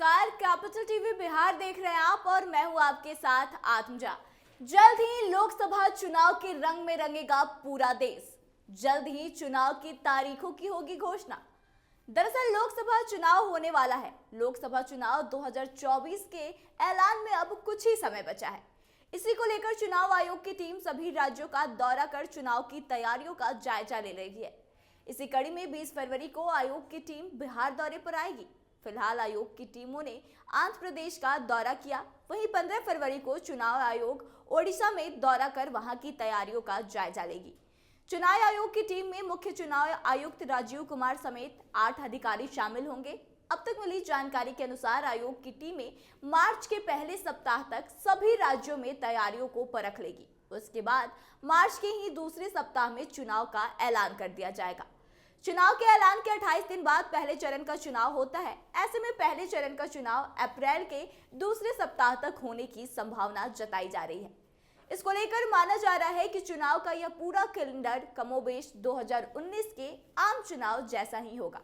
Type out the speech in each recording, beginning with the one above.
नमस्कार, capital TV Bihar देख रहे हैं आप और मैं हूं आपके साथ आत्मजा। जल्द ही लोकसभा चुनाव के रंग में रंगेगा पूरा देश। जल्द ही चुनाव की तारीखों की होगी घोषणा। दरअसल लोकसभा चुनाव होने वाला है। लोकसभा चुनाव 2024 के ऐलान में अब कुछ ही समय बचा है। इसी को लेकर चुनाव आयोग की टीम सभी राज्यों का दौरा कर चुनाव की तैयारियों का जायजा ले रही है। इसी कड़ी में 20 फरवरी को आयोग की टीम बिहार दौरे पर आएगी। फिलहाल आयोग की टीमों ने आंध्र प्रदेश का दौरा किया। वहीं 15 फरवरी को चुनाव आयोग ओडिशा में दौरा कर वहां की तैयारियों का जायजा लेगी। चुनाव आयोग की टीम में मुख्य चुनाव आयुक्त राजीव कुमार समेत 8 अधिकारी शामिल होंगे। अब तक मिली जानकारी के अनुसार आयोग की टीमें मार्च के पहले सप्ताह तक सभी राज्यों में तैयारियों को परख लेगी। उसके बाद मार्च के ही दूसरे सप्ताह में चुनाव का ऐलान कर दिया जाएगा। चुनाव के ऐलान के 28 दिन बाद पहले चरण का चुनाव होता है। ऐसे में पहले चरण का चुनाव अप्रैल के दूसरे सप्ताह तक होने की संभावना जताई जा रही है। इसको लेकर माना जा रहा है कि चुनाव का यह पूरा कैलेंडर कमोबेश 2019 के आम चुनाव जैसा ही होगा,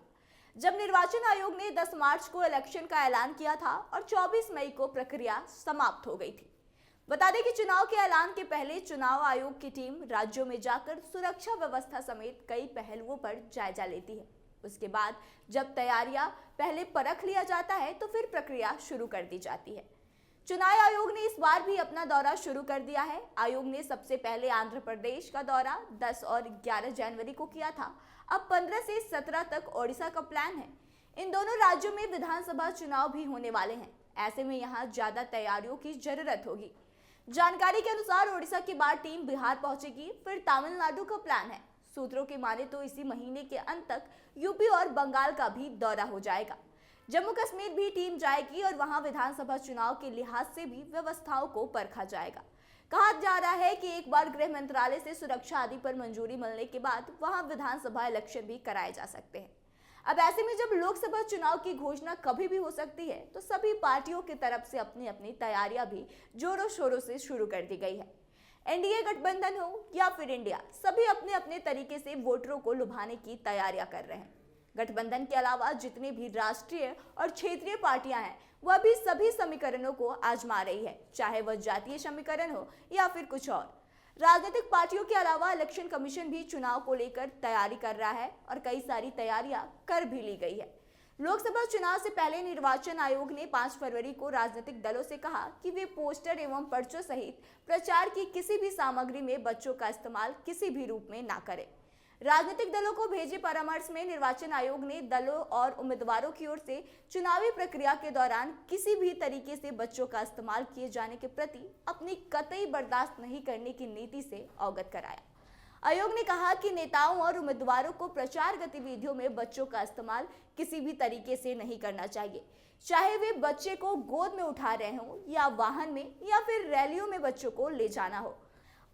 जब निर्वाचन आयोग ने 10 मार्च को इलेक्शन का ऐलान किया था और 24 मई को प्रक्रिया समाप्त हो गई थी। बता दें कि चुनाव के ऐलान के पहले चुनाव आयोग की टीम राज्यों में जाकर सुरक्षा व्यवस्था समेत कई पहलुओं पर जायजा लेती है। उसके बाद जब तैयारियां पहले परख लिया जाता है तो फिर प्रक्रिया शुरू कर दी जाती है। चुनाव आयोग ने इस बार भी अपना दौरा शुरू कर दिया है। आयोग ने सबसे पहले आंध्र प्रदेश का दौरा 10 और 11 जनवरी को किया था। अब 15 से 17 तक ओडिशा का प्लान है। इन दोनों राज्यों में विधानसभा चुनाव भी होने वाले हैं। ऐसे में यहाँ ज्यादा तैयारियों की जरूरत होगी। जानकारी के अनुसार ओडिशा के बाद टीम बिहार पहुंचेगी, फिर तमिलनाडु का प्लान है। सूत्रों की माने तो इसी महीने के अंत तक यूपी और बंगाल का भी दौरा हो जाएगा। जम्मू कश्मीर भी टीम जाएगी और वहां विधानसभा चुनाव के लिहाज से भी व्यवस्थाओं को परखा जाएगा। कहा जा रहा है कि एक बार गृह मंत्रालय से सुरक्षा आदि पर मंजूरी मिलने के बाद वहां विधानसभा इलेक्शन भी कराए जा सकते हैं। अब ऐसे में जब लोकसभा चुनाव की घोषणा कभी भी हो सकती है, तो सभी पार्टियों की तरफ से अपनी अपनी तैयारियां भी जोरों शोरों से शुरू कर दी गई है। एनडीए गठबंधन हो या फिर इंडिया, सभी अपने अपने तरीके से वोटरों को लुभाने की तैयारियां कर रहे हैं। गठबंधन के अलावा जितने भी राष्ट्रीय और क्षेत्रीय पार्टियां हैं, वह भी सभी समीकरणों को आजमा रही है, चाहे वह जातीय समीकरण हो या फिर कुछ और। राजनीतिक पार्टियों के अलावा इलेक्शन कमीशन भी चुनाव को लेकर तैयारी कर रहा है और कई सारी तैयारियां कर भी ली गई है। लोकसभा चुनाव से पहले निर्वाचन आयोग ने 5 फरवरी को राजनीतिक दलों से कहा कि वे पोस्टर एवं पर्चों सहित प्रचार की किसी भी सामग्री में बच्चों का इस्तेमाल किसी भी रूप में ना करें। राजनीतिक दलों को भेजे परामर्श में निर्वाचन आयोग ने दलों और उम्मीदवारों की ओर से चुनावी प्रक्रिया के दौरान किसी भी तरीके से बच्चों का इस्तेमाल किए जाने के प्रति अपनी कतई बर्दाश्त नहीं करने की नीति से अवगत कराया। आयोग ने कहा कि नेताओं और उम्मीदवारों को प्रचार गतिविधियों में बच्चों का इस्तेमाल किसी भी तरीके से नहीं करना चाहिए, चाहे वे बच्चे को गोद में उठा रहे हों या वाहन में या फिर रैलियों में बच्चों को ले जाना हो।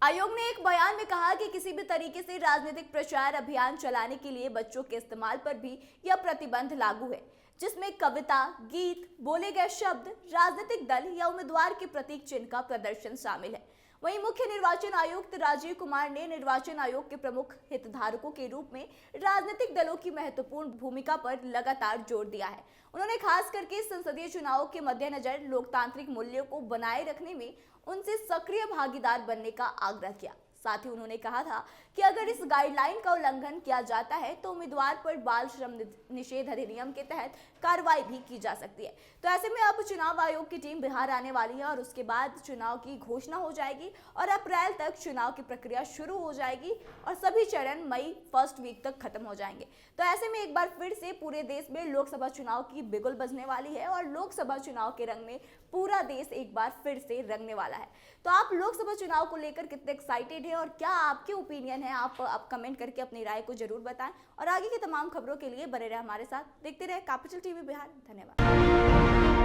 आयोग ने एक बयान में कहा कि किसी भी तरीके से राजनीतिक प्रचार अभियान चलाने के लिए बच्चों के इस्तेमाल पर भी यह प्रतिबंध लागू है, जिसमें कविता, गीत, बोले गए शब्द, राजनीतिक दल या उम्मीदवार के प्रतीक चिन्ह का प्रदर्शन शामिल है। वहीं मुख्य निर्वाचन आयुक्त राजीव कुमार ने निर्वाचन आयोग के प्रमुख हितधारकों के रूप में राजनीतिक दलों की महत्वपूर्ण भूमिका पर लगातार जोर दिया है। उन्होंने खास करके संसदीय चुनावों के मद्देनजर लोकतांत्रिक मूल्यों को बनाए रखने में उनसे सक्रिय भागीदार बनने का आग्रह किया। साथ ही उन्होंने कहा था कि अगर इस गाइडलाइन का उल्लंघन किया जाता है तो उम्मीदवार पर बाल श्रम निषेध अधिनियम के तहत कार्रवाई भी की जा सकती है। तो ऐसे में अब चुनाव आयोग की टीम बिहार आने वाली है और उसके बाद चुनाव की घोषणा हो जाएगी और अप्रैल तक चुनाव की प्रक्रिया शुरू हो जाएगी और सभी चरण मई फर्स्ट वीक तक खत्म हो जाएंगे। तो ऐसे में एक बार फिर से पूरे देश में लोकसभा चुनाव की बिगुल बजने वाली है और लोकसभा चुनाव के रंग में पूरा देश एक बार फिर से रंगने वाला है। तो आप लोकसभा चुनाव को लेकर कितने एक्साइटेड है और क्या आपके ओपिनियन है, आप कमेंट करके अपनी राय को जरूर बताएं और आगे की तमाम खबरों के लिए बने रहे हमारे साथ। देखते रहे कैपिटल टीवी बिहार। धन्यवाद।